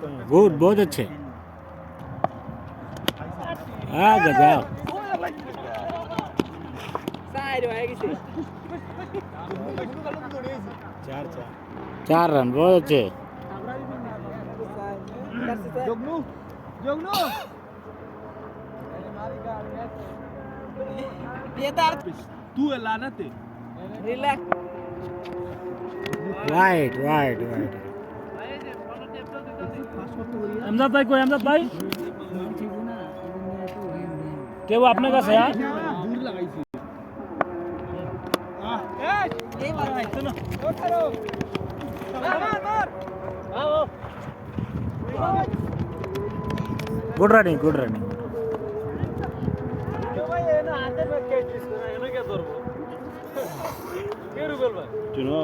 good बहुत अच्छे गजब 4 रन बहुत अच्छे वाइट वाइट वाइट अहमदाबाद भाई कोई अहमदाबाद भाई के वो अपने का सया गुड रनिंग गुड रनिंग चुनो